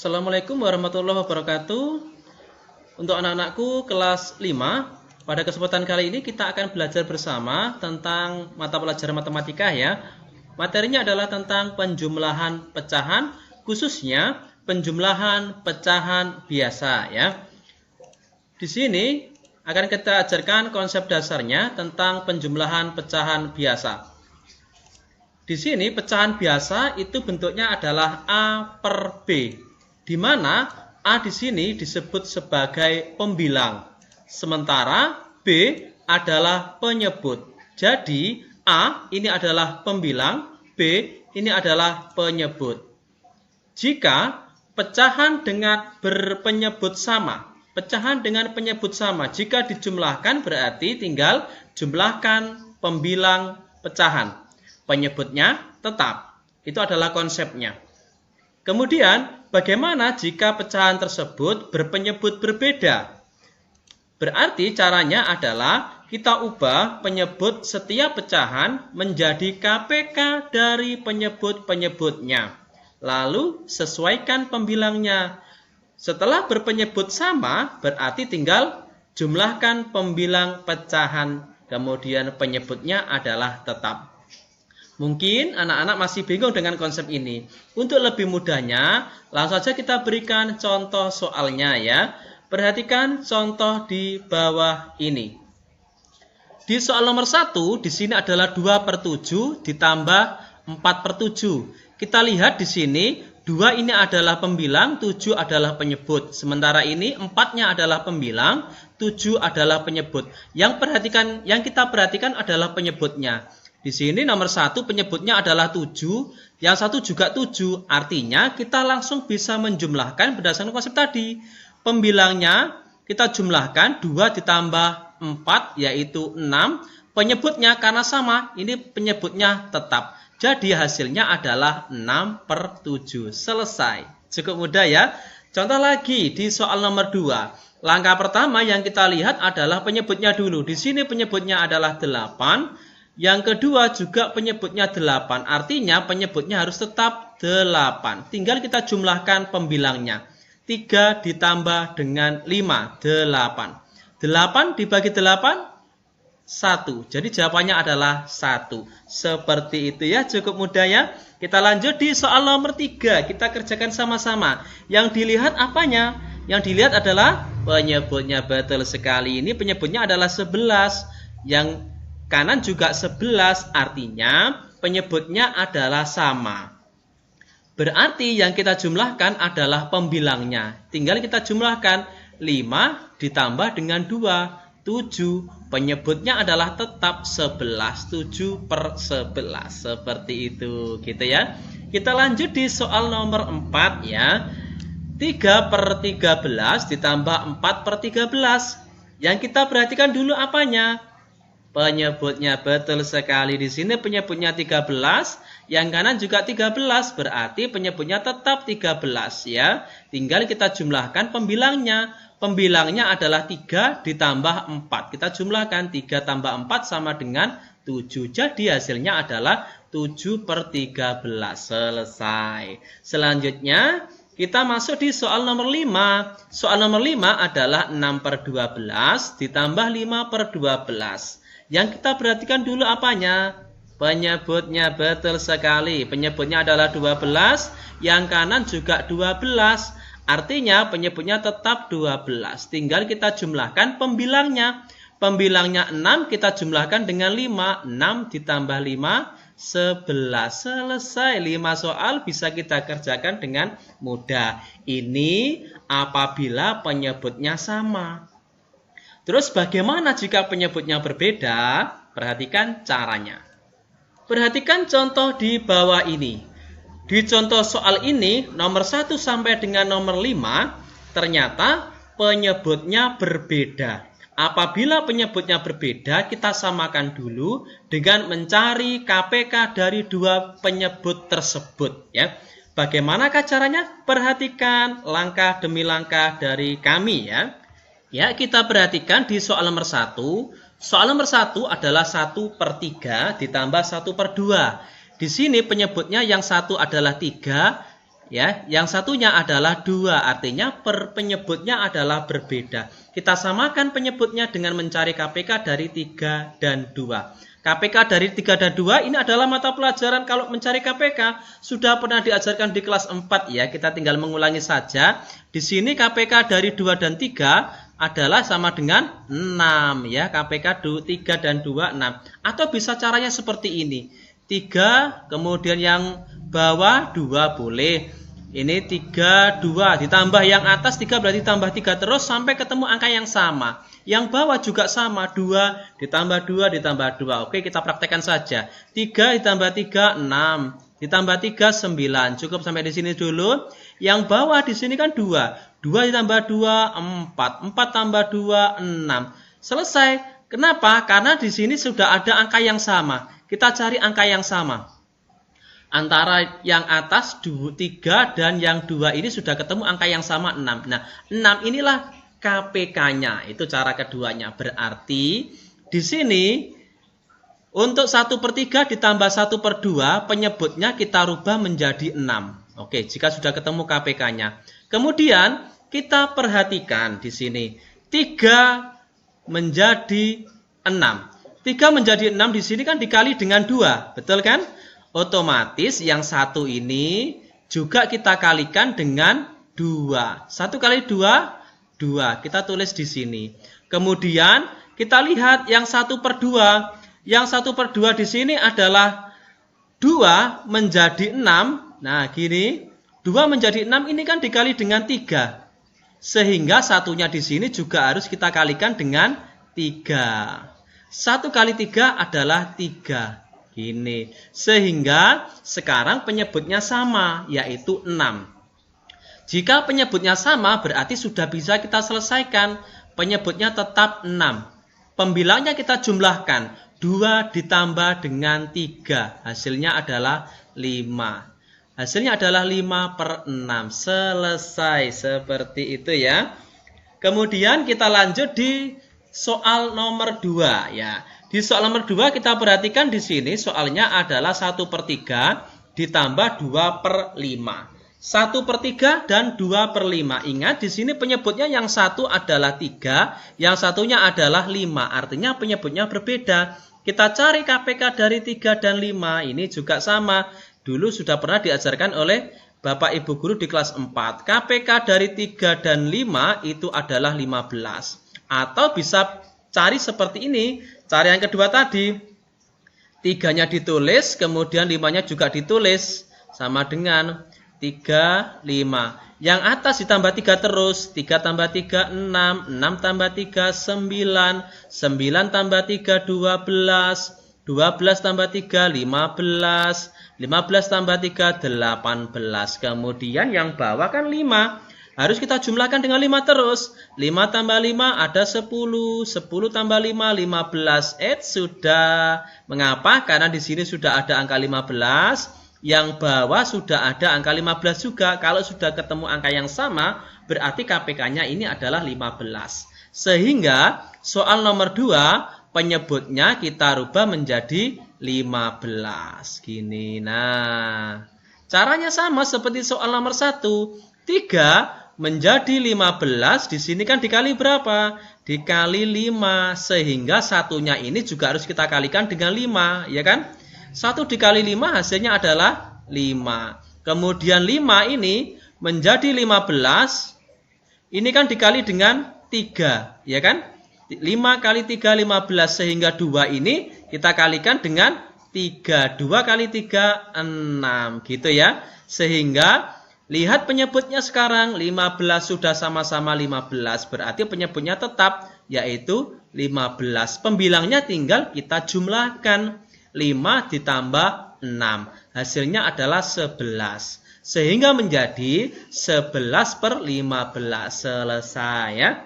Assalamualaikum warahmatullahi wabarakatuh. Untuk anak-anakku kelas 5, pada kesempatan kali ini kita akan belajar bersama tentang mata pelajaran matematika ya. Materinya adalah tentang penjumlahan pecahan, khususnya penjumlahan pecahan biasa ya. Di sini akan kita ajarkan konsep dasarnya tentang penjumlahan pecahan biasa. Di sini pecahan biasa itu bentuknya adalah A per B, di mana A di sini disebut sebagai pembilang, sementara B adalah penyebut. Jadi A ini adalah pembilang, B ini adalah penyebut. Jika pecahan dengan berpenyebut sama, jika dijumlahkan berarti tinggal jumlahkan pembilang pecahan. Penyebutnya tetap. Itu adalah konsepnya. Kemudian, bagaimana jika pecahan tersebut berpenyebut berbeda? Berarti caranya adalah kita ubah penyebut setiap pecahan menjadi KPK dari penyebut-penyebutnya. Lalu, sesuaikan pembilangnya. Setelah berpenyebut sama, berarti tinggal jumlahkan pembilang pecahan. Kemudian penyebutnya adalah tetap. Mungkin anak-anak masih bingung dengan konsep ini. Untuk lebih mudahnya, langsung saja kita berikan contoh soalnya ya. Perhatikan contoh di bawah ini. Di soal nomor 1, di sini adalah 2 per 7 ditambah 4 per 7. Kita lihat di sini, 2 ini adalah pembilang, 7 adalah penyebut. Sementara ini 4-nya adalah pembilang, 7 adalah penyebut. Yang kita perhatikan adalah penyebutnya. Di sini nomor 1 penyebutnya adalah 7, yang satu juga 7. Artinya kita langsung bisa menjumlahkan berdasarkan konsep tadi. Pembilangnya kita jumlahkan 2 ditambah 4 yaitu 6. Penyebutnya karena sama, ini penyebutnya tetap. Jadi hasilnya adalah 6 per 7. Selesai. Cukup mudah ya. Contoh lagi di soal nomor 2. Langkah pertama yang kita lihat adalah penyebutnya dulu. Di sini penyebutnya adalah 8. Yang kedua juga penyebutnya 8. Artinya penyebutnya harus tetap 8. Tinggal kita jumlahkan pembilangnya. 3 ditambah dengan 5. 8. 8 dibagi 8. 1. Jadi jawabannya adalah 1. Seperti itu ya. Cukup mudah ya. Kita lanjut di soal nomor 3. Kita kerjakan sama-sama. Yang dilihat apanya? Yang dilihat adalah penyebutnya. Betul sekali. Ini penyebutnya adalah 11. Yang kanan juga 11, artinya penyebutnya adalah sama. Berarti yang kita jumlahkan adalah pembilangnya. Tinggal kita jumlahkan 5 ditambah dengan 2, 7. Penyebutnya adalah tetap 11, 7 per 11. Seperti itu, gitu ya. Kita lanjut di soal nomor 4 ya. 3 per 13 ditambah 4 per 13. Yang kita perhatikan dulu apanya? Penyebutnya. Betul sekali. Di sini penyebutnya 13, yang kanan juga 13, berarti penyebutnya tetap 13 ya. Tinggal kita jumlahkan pembilangnya. Pembilangnya adalah 3 ditambah 4. Kita jumlahkan 3 tambah 4 sama dengan 7. Jadi hasilnya adalah 7 per 13. Selesai. Selanjutnya kita masuk di soal nomor 5. Soal nomor 5 adalah 6 per 12 ditambah 5 per 12. Yang kita perhatikan dulu apanya? Penyebutnya. Betul sekali. Penyebutnya adalah 12. Yang kanan juga 12. Artinya penyebutnya tetap 12. Tinggal kita jumlahkan pembilangnya. Pembilangnya 6 kita jumlahkan dengan 5. 6 ditambah 5, 11. Selesai. 5 soal bisa kita kerjakan dengan mudah. Ini apabila penyebutnya sama. Terus bagaimana jika penyebutnya berbeda? Perhatikan caranya. Perhatikan contoh di bawah ini. Di contoh soal ini, nomor 1 sampai dengan nomor 5, ternyata penyebutnya berbeda. Apabila penyebutnya berbeda, kita samakan dulu dengan mencari KPK dari 2 penyebut tersebut. Ya. Bagaimanakah caranya? Perhatikan langkah demi langkah dari kami ya. Ya, kita perhatikan di soal nomor 1. Soal nomor 1 adalah 1 per 3 ditambah 1 per 2. Di sini penyebutnya yang 1 adalah 3, ya, yang satunya adalah 2, artinya penyebutnya adalah berbeda. Kita samakan penyebutnya dengan mencari KPK dari 3 dan 2. KPK dari 3 dan 2 ini adalah mata pelajaran kalau mencari KPK sudah pernah diajarkan di kelas 4 ya. Kita tinggal mengulangi saja. Di sini KPK dari 2 dan 3 adalah sama dengan 6 ya. KPK 3 dan 2 6. Atau bisa caranya seperti ini. 3 kemudian yang bawah 2 boleh. Ini 3 2 ditambah yang atas 3 berarti tambah 3 terus sampai ketemu angka yang sama. Yang bawah juga sama, 2 ditambah 2 ditambah 2. Oke, kita praktekkan saja. 3 ditambah 3 6, ditambah 3 9. Cukup sampai di sini dulu. Yang bawah di sini kan 2. 2 ditambah 2 4, 4 tambah 2 6. Selesai. Kenapa? Karena di sini sudah ada angka yang sama. Kita cari angka yang sama. Antara yang atas 3 dan yang 2 ini sudah ketemu angka yang sama 6. Nah, 6 inilah KPK-nya. Itu cara keduanya. Berarti di sini untuk 1/3 ditambah 1/2 penyebutnya kita rubah menjadi 6. Oke, jika sudah ketemu KPK-nya. Kemudian kita perhatikan di sini 3 menjadi 6. 3 menjadi 6 di sini kan dikali dengan 2. Betul kan? Otomatis yang satu ini juga kita kalikan dengan 2. 1 kali 2 2. Kita tulis di sini. Kemudian kita lihat yang 1/2. Yang 1/2 di sini adalah 2 menjadi 6. Nah, gini. 2 menjadi 6 ini kan dikali dengan 3. Sehingga satunya di sini juga harus kita kalikan dengan 3. 1 kali 3 adalah 3. Gini. Sehingga sekarang penyebutnya sama, yaitu 6. Jika penyebutnya sama, berarti sudah bisa kita selesaikan. Penyebutnya tetap 6. Pembilangnya kita jumlahkan. 2 ditambah dengan 3. Hasilnya adalah 5. Hasilnya adalah 5/6. Selesai. Seperti itu ya. Kemudian kita lanjut di soal nomor 2 ya. Di soal nomor 2 kita perhatikan di sini soalnya adalah 1/3 ditambah 2/5. 1/3 dan 2/5. Ingat di sini penyebutnya yang satu adalah 3, yang satunya adalah 5. Artinya penyebutnya berbeda. Kita cari KPK dari 3 dan 5. Ini juga sama. Dulu sudah pernah diajarkan oleh Bapak Ibu Guru di kelas 4. KPK dari 3 dan 5 itu adalah 15. Atau bisa cari seperti ini. Cara yang kedua tadi. 3-nya ditulis, kemudian 5-nya juga ditulis. Sama dengan 3, 5. Yang atas ditambah 3 terus. 3 tambah 3, 6. 6 tambah 3, 9. 9 tambah 3, 12. 12 tambah 3, 15. 15 tambah 3, 18. Kemudian yang bawah kan 5. Harus kita jumlahkan dengan 5 terus. 5 tambah 5 ada 10. 10 tambah 5, 15. Sudah. Mengapa? Karena di sini sudah ada angka 15. Yang bawah sudah ada angka 15 juga. Kalau sudah ketemu angka yang sama, berarti KPK-nya ini adalah 15. Sehingga soal nomor 2, penyebutnya kita rubah menjadi 15. Gini. Nah, caranya sama seperti soal nomor 1. 3 menjadi 15, di sini kan dikali berapa? Dikali 5. Sehingga satunya ini juga harus kita kalikan dengan 5, ya kan? 1 dikali 5 hasilnya adalah 5. Kemudian 5 ini menjadi 15. Ini kan dikali dengan 3. Ya kan? 5 kali 3, 15. Sehingga 2 ini kita kalikan dengan 3. 2 kali 3, 6. Gitu ya. Sehingga lihat penyebutnya sekarang. 15 sudah sama-sama 15. Berarti penyebutnya tetap yaitu 15. Pembilangnya tinggal kita jumlahkan. 5 ditambah 6. Hasilnya adalah 11. Sehingga menjadi 11/15. Selesai ya.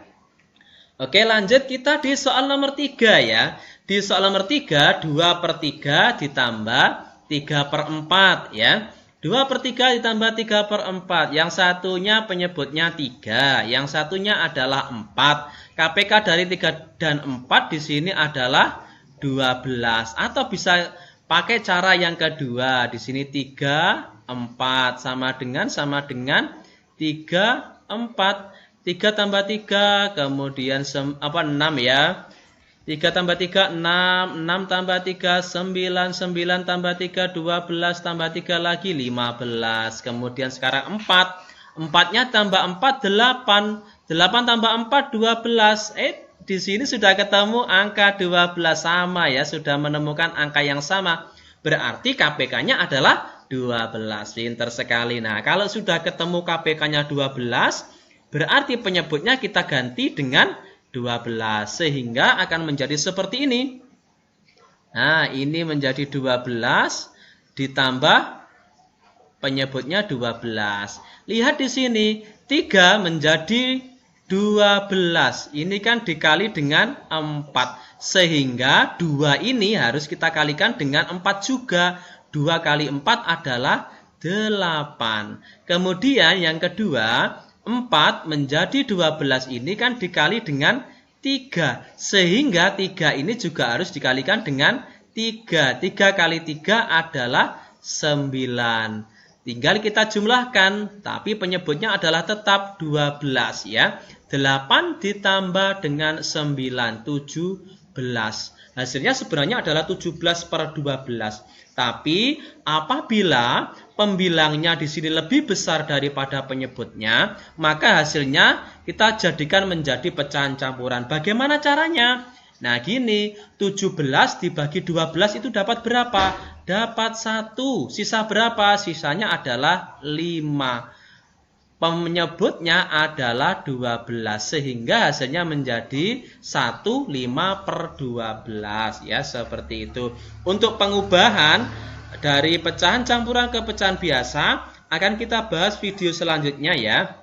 Oke, lanjut kita di soal nomor 3 ya. Di soal nomor 3, 2/3 ditambah 3/4 ya. 2/3 ditambah 3/4. Yang satunya penyebutnya 3. Yang satunya adalah 4. KPK dari 3 dan 4 di sini adalah 12. Atau bisa pakai cara yang kedua. Di sini 3 4 sama dengan 3, 4. 3 tambah 3 kemudian 6 ya. 3 tambah 3 6, 6 tambah 3 9, 9 tambah 3 12 tambah 3 lagi 15. Kemudian sekarang 4. 4-nya tambah 4 8. 8 tambah 4 12. Di sini sudah ketemu angka 12 sama ya, sudah menemukan angka yang sama. Berarti KPK-nya adalah 12. Pinter sekali. Nah, kalau sudah ketemu KPK-nya 12, berarti penyebutnya kita ganti dengan 12. Sehingga akan menjadi seperti ini. Nah, ini menjadi 12 ditambah penyebutnya 12. Lihat di sini, 3 menjadi 12. Ini kan dikali dengan 4. Sehingga 2 ini harus kita kalikan dengan 4 juga. 2 kali 4 adalah 8. Kemudian yang kedua, 4 menjadi 12 ini kan dikali dengan 3. Sehingga 3 ini juga harus dikalikan dengan 3. 3 kali 3 adalah 9. Tinggal kita jumlahkan, tapi penyebutnya adalah tetap 12 ya. 8 ditambah dengan 9, 17. Hasilnya sebenarnya adalah 17 per 12. Tapi apabila pembilangnya di sini lebih besar daripada penyebutnya, maka hasilnya kita jadikan menjadi pecahan campuran. Bagaimana caranya? Nah gini, 17 dibagi 12 itu dapat berapa? Dapat 1. Sisa berapa? Sisanya adalah 5. Penyebutnya adalah 12. Sehingga hasilnya menjadi 1, 5 per 12. Ya, seperti itu. Untuk pengubahan dari pecahan campuran ke pecahan biasa akan kita bahas video selanjutnya ya.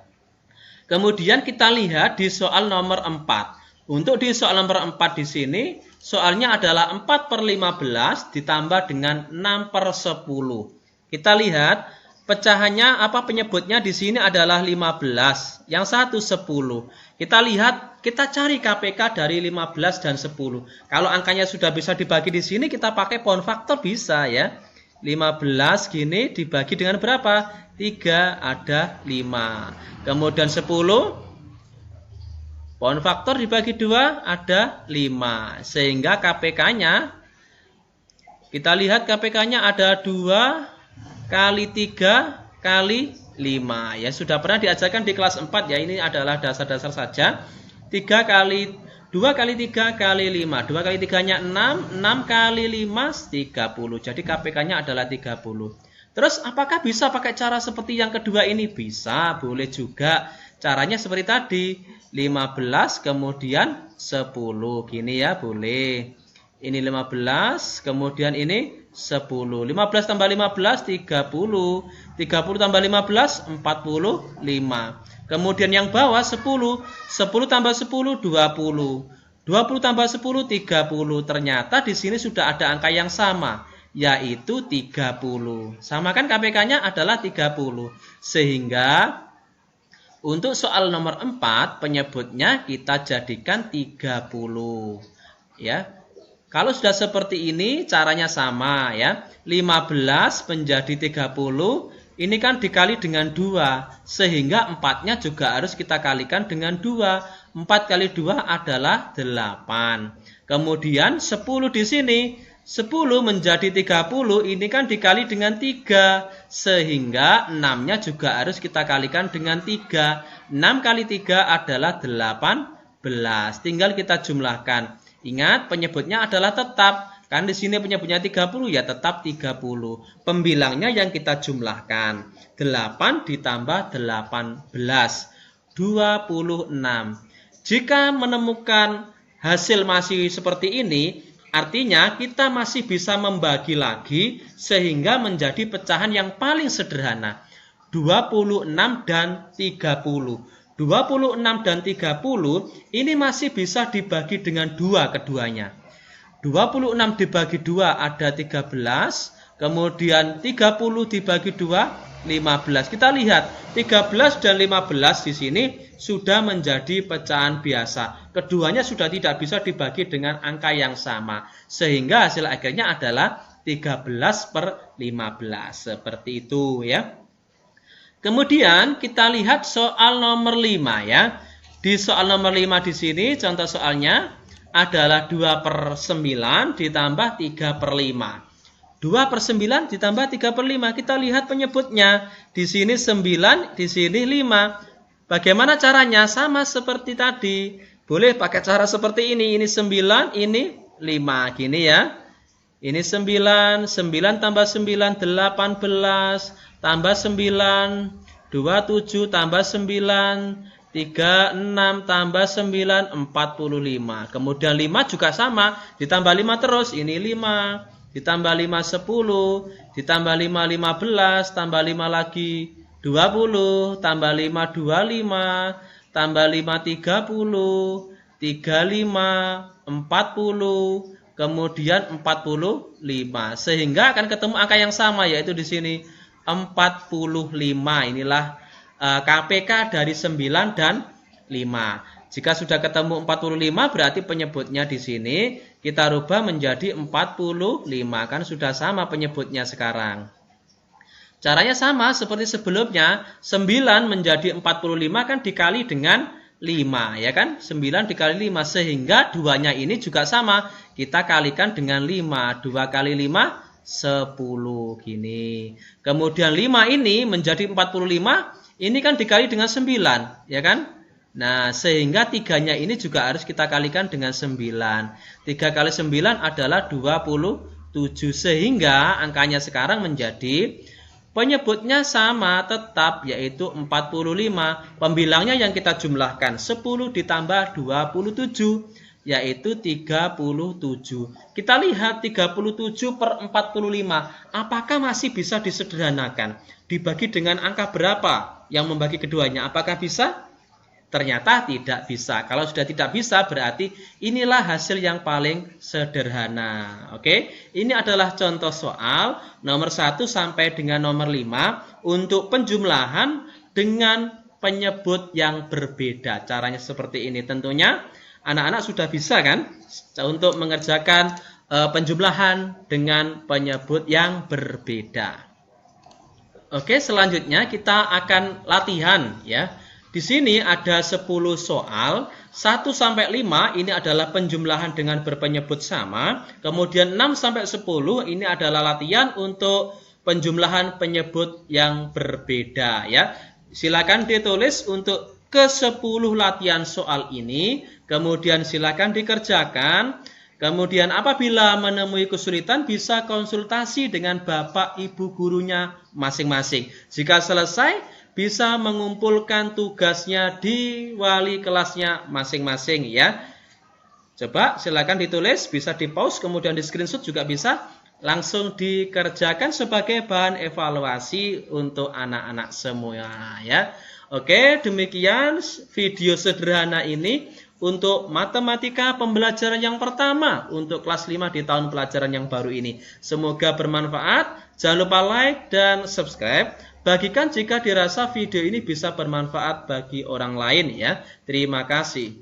Kemudian kita lihat di soal nomor 4. Untuk di soal nomor 4 di sini, soalnya adalah 4 per 15 ditambah dengan 6 per 10. Kita lihat, pecahannya penyebutnya di sini adalah 15. Yang satu 10. Kita lihat, kita cari KPK dari 15 dan 10. Kalau angkanya sudah bisa dibagi di sini, kita pakai pound factor bisa ya. 15 gini dibagi dengan berapa? 3 ada 5. Kemudian 10. Pound factor dibagi 2 ada 5. Sehingga KPK-nya, kita lihat KPK-nya ada 2 kali 3 kali 5. Ya, sudah pernah diajarkan di kelas 4 ya. Ini adalah dasar-dasar saja. 2 kali 3 kali 5. 2 kali 3-nya 6. 6 kali 5 30. Jadi KPK-nya adalah 30. Terus apakah bisa pakai cara seperti yang kedua ini? Bisa, boleh juga. Caranya seperti tadi. 15 kemudian 10. Gini ya, boleh. Ini 15, kemudian ini 10. 15 tambah 15, 30. 30 tambah 15, 45. Kemudian yang bawah 10. 10 tambah 10, 20. 20 tambah 10, 30. Ternyata di sini sudah ada angka yang sama, yaitu 30. Sama kan KPK-nya adalah 30. Sehingga untuk soal nomor 4, penyebutnya kita jadikan 30. Ya. Kalau sudah seperti ini, caranya sama ya. 15 menjadi 30, ini kan dikali dengan 2. Sehingga 4-nya juga harus kita kalikan dengan 2. 4 kali 2 adalah 8. Kemudian 10 di sini. 10 menjadi 30, ini kan dikali dengan 3. Sehingga 6-nya juga harus kita kalikan dengan 3. 6 kali 3 adalah 18. Tinggal kita jumlahkan. Ingat, penyebutnya adalah tetap. Kan di sini penyebutnya 30, ya tetap 30. Pembilangnya yang kita jumlahkan. 8 ditambah 18. 26. Jika menemukan hasil masih seperti ini, artinya kita masih bisa membagi lagi sehingga menjadi pecahan yang paling sederhana. 26 dan 30. 26 dan 30 ini masih bisa dibagi dengan 2 keduanya. 26 dibagi 2 ada 13. Kemudian 30 dibagi 2, 15. Kita lihat 13 dan 15 di sini sudah menjadi pecahan biasa. Keduanya sudah tidak bisa dibagi dengan angka yang sama. Sehingga hasil akhirnya adalah 13/15. Seperti itu ya. Kemudian kita lihat soal nomor 5 ya. Di soal nomor 5 di sini contoh soalnya adalah 2/9 ditambah 3/5. 2/9 ditambah 3/5. Kita lihat penyebutnya. Di sini 9, di sini 5. Bagaimana caranya? Sama seperti tadi. Boleh pakai cara seperti ini. Ini 9, ini 5. Gini ya. Ini 9, 9 tambah 9, 18. Tambah 9, 27 tambah 9, 36 tambah 9, 45. Kemudian 5 juga sama. Ditambah 5 terus. Ini 5. Ditambah 5, 10, ditambah 5, 15, tambah 5 lagi 20, tambah 5, 25, tambah 5, 30, 35, 40, kemudian 45. Sehingga akan ketemu angka yang sama, yaitu di sini 45. Inilah KPK dari 9 dan 5. Jika sudah ketemu 45 berarti penyebutnya di sini kita rubah menjadi 45. Kan sudah sama penyebutnya sekarang. Caranya sama seperti sebelumnya. 9 menjadi 45 kan dikali dengan 5. Ya kan? 9 dikali 5. Sehingga duanya ini juga sama. Kita kalikan dengan 5. 2 kali 5, 10. Gini. Kemudian 5 ini menjadi 45. Ini kan dikali dengan 9. Ya kan? Nah, sehingga 3-nya ini juga harus kita kalikan dengan 9. 3 kali 9 adalah 27. Sehingga angkanya sekarang menjadi penyebutnya sama tetap, yaitu 45. Pembilangnya yang kita jumlahkan 10 ditambah 27, yaitu 37. Kita lihat 37/45. Apakah masih bisa disederhanakan? Dibagi dengan angka berapa yang membagi keduanya? Apakah bisa? Ternyata tidak bisa. Kalau sudah tidak bisa berarti inilah hasil yang paling sederhana. Oke, ini adalah contoh soal nomor 1 sampai dengan nomor 5 untuk penjumlahan dengan penyebut yang berbeda. Caranya seperti ini. Tentunya anak-anak sudah bisa kan untuk mengerjakan penjumlahan dengan penyebut yang berbeda. Oke, selanjutnya kita akan latihan ya. Di sini ada 10 soal, 1 sampai 5 ini adalah penjumlahan dengan berpenyebut sama, kemudian 6 sampai 10 ini adalah latihan untuk penjumlahan penyebut yang berbeda ya. Silakan ditulis untuk ke-10 latihan soal ini, kemudian silakan dikerjakan. Kemudian apabila menemui kesulitan bisa konsultasi dengan Bapak Ibu gurunya masing-masing. Jika selesai bisa mengumpulkan tugasnya di wali kelasnya masing-masing ya. Coba silakan ditulis, bisa di pause kemudian di screenshot juga bisa, langsung dikerjakan sebagai bahan evaluasi untuk anak-anak semua ya. Oke, demikian video sederhana ini untuk matematika pembelajaran yang pertama untuk kelas 5 di tahun pelajaran yang baru ini. Semoga bermanfaat. Jangan lupa like dan subscribe. Bagikan jika dirasa video ini bisa bermanfaat bagi orang lain ya. Terima kasih.